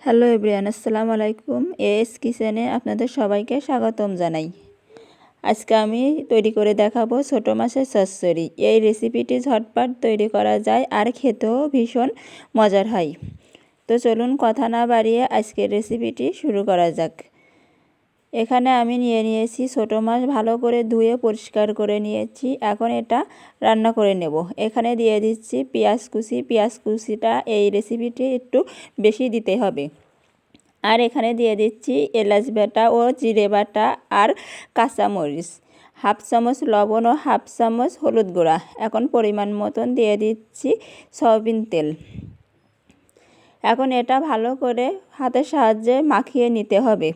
Hello everyone, আসসালামু আলাইকুম। As কিচেনে আপনাদের সবাইকে স্বাগতম জানাই। আজকে আমি তৈরি করে দেখাবো ছোটো মাছের চচ্চড়ি। এই রেসিপিটি ঝটপট তৈরি করা যায় আর খেতেও ভীষণ মজার হয়। তো চলুন কথা না বাড়িয়ে আজকের রেসিপিটি শুরু করা যাক। এখানে আমি নিয়েছি ছোটো মাছ, ভালো করে ধুয়ে পরিষ্কার করে নিয়েছি। এখন এটা রান্না করে নেব। এখানে দিয়ে দিচ্ছি পেঁয়াজ কুচি। পেঁয়াজ কুচিটা এই রেসিপিটি একটু বেশি দিতে হবে। আর এখানে দিয়ে দিচ্ছি এলাচ বাটা ও জিরে বাটা আর কাঁচামরিচ, হাফ চামচ লবণ ও হাফ চামচ হলুদ গুঁড়া। এখন পরিমাণ মতন দিয়ে দিচ্ছি সয়াবিন তেল। এখন এটা ভালো করে হাতের সাহায্যে মাখিয়ে নিতে হবে।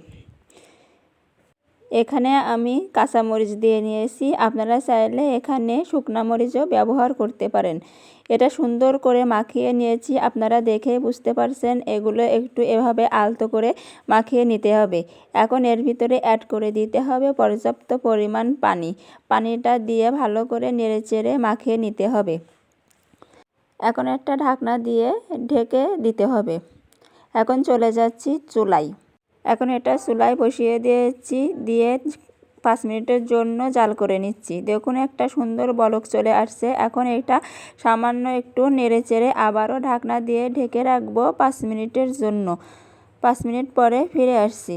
এখানে আমি কাঁচামরিচ দিয়ে নিয়েছি, আপনারা চাইলে এখানে শুকনা মরিচও ব্যবহার করতে পারেন। এটা সুন্দর করে মাখিয়ে নিয়েছি, আপনারা দেখে বুঝতে পারছেন। এগুলো একটু এভাবে আলতো করে মাখিয়ে নিতে হবে। এখন এর ভিতরে অ্যাড করে দিতে হবে পর্যাপ্ত পরিমাণ পানি। পানিটা দিয়ে ভালো করে নেড়েচেড়ে মাখিয়ে নিতে হবে। এখন একটা ঢাকনা দিয়ে ঢেকে দিতে হবে। এখন চলে যাচ্ছি চুলায়। এখন এটা চুলায় বসিয়ে দিয়েছি, দিয়ে 5 মিনিটের জন্য জাল করে নিচ্ছি। দেখুন একটা সুন্দর বলক চলে আসছে। এখন এটা সামান্য একটু নেড়েচেড়ে আবারও ঢাকনা দিয়ে ঢেকে রাখবো 5 মিনিটের জন্য। 5 মিনিট পরে ফিরে আসছি।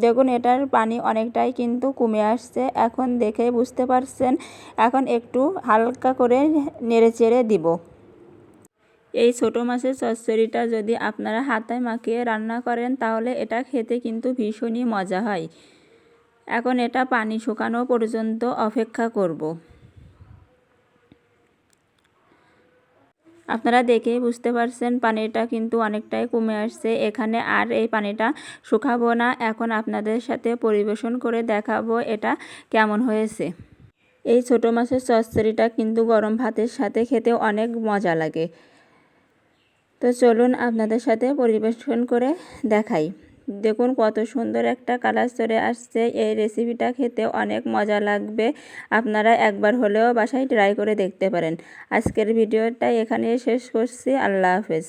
দেখুন এটার পানি অনেকটাই কিন্তু কমে আসছে, এখন দেখে বুঝতে পারছেন। এখন একটু হালকা করে নেড়েচেড়ে দিব। এই ছোটো মাছের চচ্চড়িটা যদি আপনারা হাতে মাখিয়ে রান্না করেন তাহলে এটা খেতে কিন্তু ভীষণই মজা হয়। এখন এটা পানি শুকানো পর্যন্ত অপেক্ষা করব। আপনারা দেখেই বুঝতে পারছেন পানিটা কিন্তু অনেকটাই কমে আসছে। এখানে আর এই পানিটা শুকাবো না। এখন আপনাদের সাথে পরিবেশন করে দেখাবো এটা কেমন হয়েছে। এই ছোটো মাছের চচ্চড়িটা কিন্তু গরম ভাতের সাথে খেতে অনেক মজা লাগে। তো চলুন আপনাদের সাথে পরিবেশন করে দেখাই। দেখুন কত সুন্দর একটা কালার চলে আসছে। এই রেসিপিটা খেতে অনেক মজা লাগবে। আপনারা একবার হলেও বাসায় ট্রাই করে দেখতে পারেন। আজকের ভিডিওটা এখানে শেষ করছি। আল্লাহ হাফেজ।